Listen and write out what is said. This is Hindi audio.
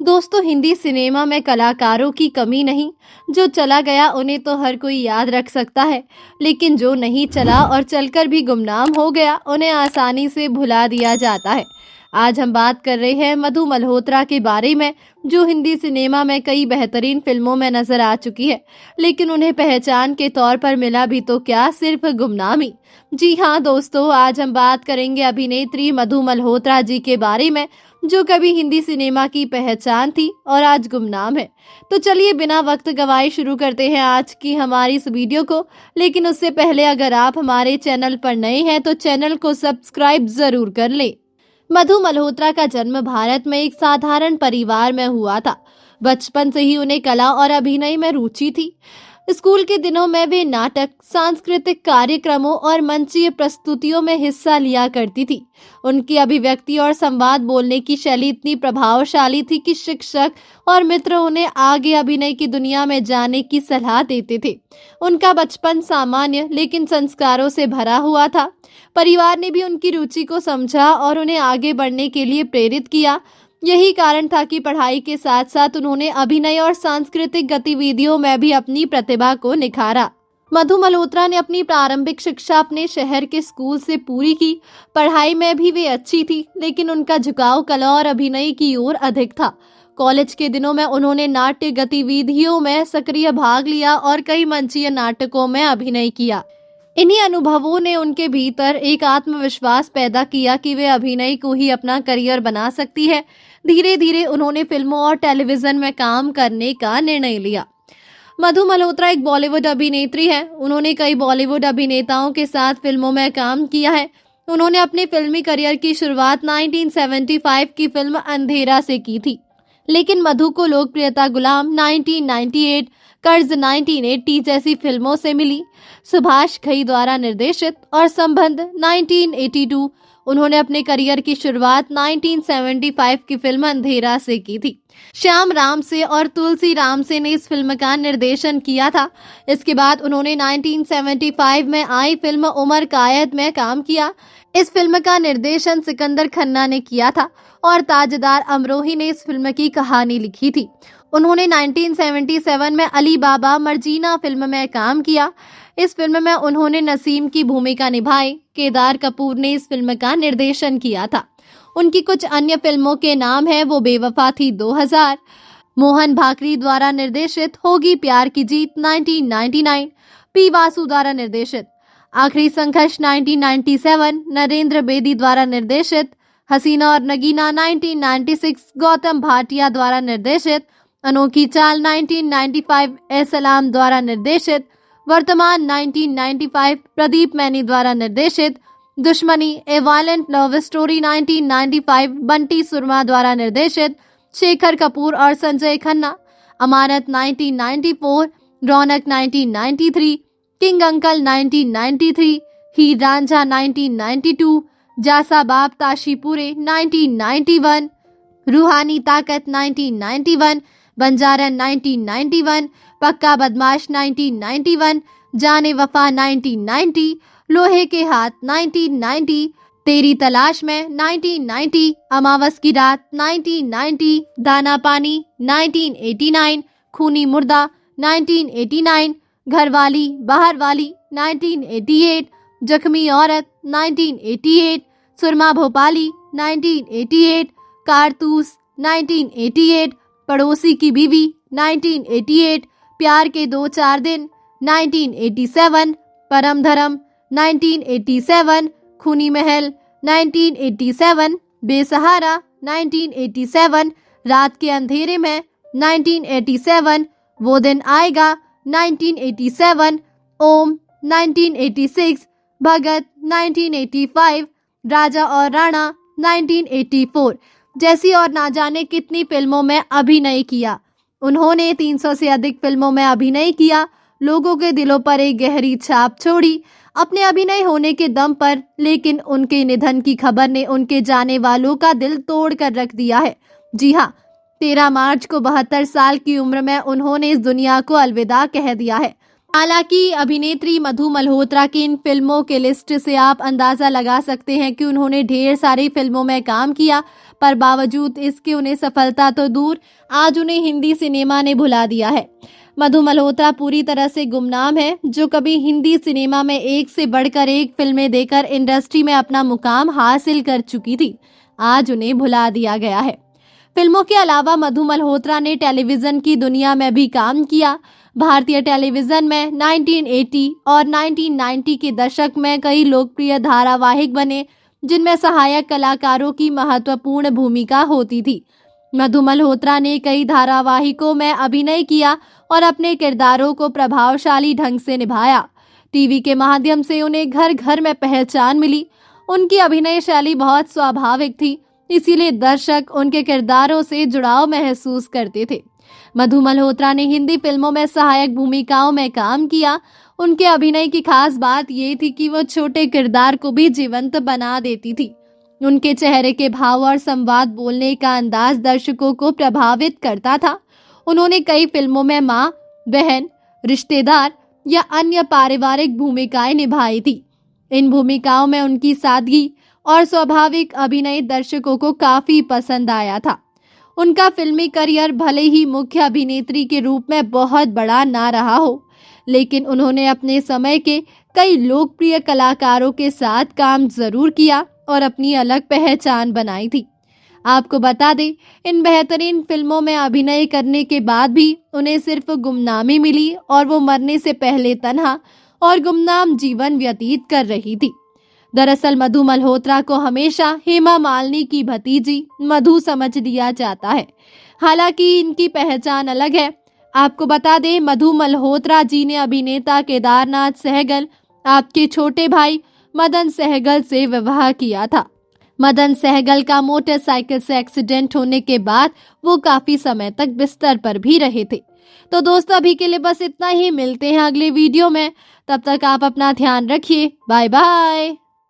दोस्तों, हिंदी सिनेमा में कलाकारों की कमी नहीं। जो चला गया उन्हें तो हर कोई याद रख सकता है, लेकिन जो नहीं चला और चलकर भी गुमनाम हो गया उन्हें आसानी से भुला दिया जाता है। आज हम बात कर रहे हैं मधु मल्होत्रा के बारे में, जो हिंदी सिनेमा में कई बेहतरीन फिल्मों में नजर आ चुकी है, लेकिन उन्हें पहचान के तौर पर मिला भी तो क्या, सिर्फ गुमनामी। जी हाँ दोस्तों, आज हम बात करेंगे अभिनेत्री मधु मल्होत्रा जी के बारे में, जो कभी हिंदी सिनेमा की पहचान थी और आज गुमनाम है। तो चलिए बिना वक्त गवाए शुरू करते हैं आज की हमारी इस वीडियो को। लेकिन उससे पहले अगर आप हमारे चैनल पर नए हैं तो चैनल को सब्सक्राइब जरूर कर लें। मधु मल्होत्रा का जन्म भारत में एक साधारण परिवार में हुआ था। बचपन से ही उन्हें कला और अभिनय में रुचि थी। स्कूल के दिनों में वे नाटक, सांस्कृतिक कार्यक्रमों और मंचीय प्रस्तुतियों में हिस्सा लिया करती थी। उनकी अभिव्यक्ति और संवाद बोलने की शैली इतनी प्रभावशाली थी कि शिक्षक और मित्र उन्हें आगे अभिनय की दुनिया में जाने की सलाह देते थे। उनका बचपन सामान्य लेकिन संस्कारों से भरा हुआ था। परिवार ने भी उनकी रुचि को समझा और उन्हें आगे बढ़ने के लिए प्रेरित किया। यही कारण था कि पढ़ाई के साथ साथ उन्होंने अभिनय और सांस्कृतिक गतिविधियों में भी अपनी प्रतिभा को निखारा। मधु मल्होत्रा ने अपनी प्रारंभिक शिक्षा अपने शहर के स्कूल से पूरी की। पढ़ाई में भी वे अच्छी थी, लेकिन उनका झुकाव कला और अभिनय की ओर अधिक था। कॉलेज के दिनों में उन्होंने नाट्य गतिविधियों में सक्रिय भाग लिया और कई मंचीय नाटकों में अभिनय किया। इन्हीं अनुभवों ने उनके भीतर एक आत्मविश्वास पैदा किया कि वे अभिनय को ही अपना करियर बना सकती है। धीरे धीरे उन्होंने फिल्मों और टेलीविजन में काम करने का निर्णय लिया। मधु मल्होत्रा एक बॉलीवुड अभिनेत्री है। उन्होंने कई बॉलीवुड अभिनेताओं के साथ फिल्मों में काम किया है। उन्होंने अपने फिल्मी करियर की शुरुआत 1975 की फिल्म अंधेरा से की थी, लेकिन मधु को लोकप्रियता गुलाम 1998, कर्ज 1980 जैसी फिल्मों से मिली। सुभाष घई द्वारा निर्देशित और संबंध 1982। उन्होंने अपने करियर की शुरुआत 1975 की फिल्म अंधेरा से की थी। श्याम राम से और तुलसी राम से ने इस फिल्म का निर्देशन किया था। इसके बाद उन्होंने 1975 में आई फिल्म उमर कायद में काम किया। इस फिल्म का निर्देशन सिकंदर खन्ना ने किया था और ताजदार अमरोही ने इस फिल्म की कहानी लिखी थी। उन्होंने 1977 में अली बाबा मर्जीना फिल्म में काम किया। इस फिल्म में उन्होंने नसीम की भूमिका निभाई। केदार कपूर ने इस फिल्म का निर्देशन किया था। उनकी कुछ अन्य फिल्मों के नाम है वो बेवफा थी 2000, मोहन भाकरी द्वारा निर्देशित होगी प्यार की जीत 1999, पी वासु द्वारा निर्देशित आखिरी संघर्ष 1997, नरेंद्र बेदी द्वारा निर्देशित हसीना और नगीना 1996, गौतम भाटिया द्वारा निर्देशित अनोखी चाल 1995, ए सलाम द्वारा निर्देशित वर्तमान 1995, प्रदीप मैनी द्वारा निर्देशित Dushmani a violent love story 1995, Bunty Surma द्वारा निर्देशित शेखर कपूर और संजय खन्ना, अमानत 1994, रौनक 1993, किंग अंकल 1993, हीर रांझा 1992, जासा बाप ताशीपुरे 1991, रूहानी ताकत 1991, बंजारन 1991, पक्का बदमाश 1991, जाने वफा 1990, लोहे के हाथ 1990, तेरी तलाश में 1990, अमावस की रात 1990, दाना पानी 1989, खूनी मुर्दा 1989, घरवाली बाहर वाली 1988, जख्मी औरत 1988, सुरमा भोपाली 1988, कारतूस 1988, पड़ोसी की बीवी 1988, प्यार के 2-4 दिन 1987, परम धर्म 1987, खूनी महल 1987, बेसहारा 1987, रात के अंधेरे में 1987, वो दिन आएगा 1987, ओम 1986, भगत 1985, राजा और राणा 1984 जैसी और ना जाने कितनी फिल्मों में अभिनय किया। उन्होंने 300 से अधिक फिल्मों में अभिनय किया। लोगों के दिलों पर एक गहरी छाप छोड़ी अपने अभिनय होने के दम पर, लेकिन उनके निधन की खबर ने उनके जाने वालों का दिल तोड़ कर रख दिया है। जी हाँ, 13 मार्च को 72 साल की उम्र में उन्होंने इस दुनिया को अलविदा कह दिया है। हालांकि अभिनेत्री मधु मल्होत्रा की इन फिल्मों के लिस्ट से आप अंदाजा लगा सकते हैं कि उन्होंने ढेर सारी फिल्मों में काम किया, पर बावजूद इसके उन्हें सफलता तो दूर, आज उन्हें हिंदी सिनेमा ने भुला दिया है। मधु मल्होत्रा पूरी तरह से गुमनाम है, जो कभी हिंदी सिनेमा में एक से बढ़कर एक फिल्में देकर इंडस्ट्री में अपना मुकाम हासिल कर चुकी थी, आज उन्हें भुला दिया गया है। फिल्मों के अलावा मधु मल्होत्रा ने टेलीविजन की दुनिया में भी काम किया। भारतीय टेलीविजन में 1980 और 1990 के दशक में कई लोकप्रिय धारावाहिक बने, जिनमें सहायक कलाकारों की महत्वपूर्ण भूमिका होती थी। मधु मल्होत्रा ने कई धारावाहिकों में अभिनय किया और अपने किरदारों को प्रभावशाली ढंग से निभाया। टीवी के माध्यम से उन्हें घर घर में पहचान मिली। उनकी अभिनय शैली बहुत स्वाभाविक थी, इसीलिए दर्शक उनके किरदारों से जुड़ाव महसूस करते थे। मधु मल्होत्रा ने हिंदी फिल्मों में सहायक भूमिकाओं में काम किया। उनके अभिनय की खास बात ये थी कि वो छोटे किरदार को भी जीवंत बना देती थी। उनके चेहरे के भाव और संवाद बोलने का अंदाज दर्शकों को प्रभावित करता था। उन्होंने कई फिल्मों में माँ, बहन, रिश्तेदार या अन्य पारिवारिक भूमिकाएं निभाई थी। इन भूमिकाओं में उनकी सादगी और स्वाभाविक अभिनय दर्शकों को काफी पसंद आया था। उनका फिल्मी करियर भले ही मुख्य अभिनेत्री के रूप में बहुत बड़ा ना रहा हो, लेकिन उन्होंने अपने समय के कई लोकप्रिय कलाकारों के साथ काम जरूर किया और अपनी अलग पहचान बनाई थी। आपको बता दें, इन बेहतरीन फिल्मों में अभिनय करने के बाद भी उन्हें सिर्फ गुमनामी मिली और वो मरने से पहले तन्हा और गुमनाम जीवन व्यतीत कर रही थी। दरअसल मधु मल्होत्रा को हमेशा हेमा मालिनी की भतीजी मधु समझ लिया जाता है। हालांकि इनकी पहचान अलग है। आपको बता दें, मधु मल्होत्रा जी ने अभिनेता केदारनाथ सहगल, आपके छोटे भाई मदन सहगल से विवाह किया था। मदन सहगल का मोटरसाइकिल से एक्सीडेंट होने के बाद वो काफी समय तक बिस्तर पर भी रहे थे। तो दोस्तों, अभी के लिए बस इतना ही। मिलते हैं अगले वीडियो में, तब तक आप अपना ध्यान रखिए। Bye bye.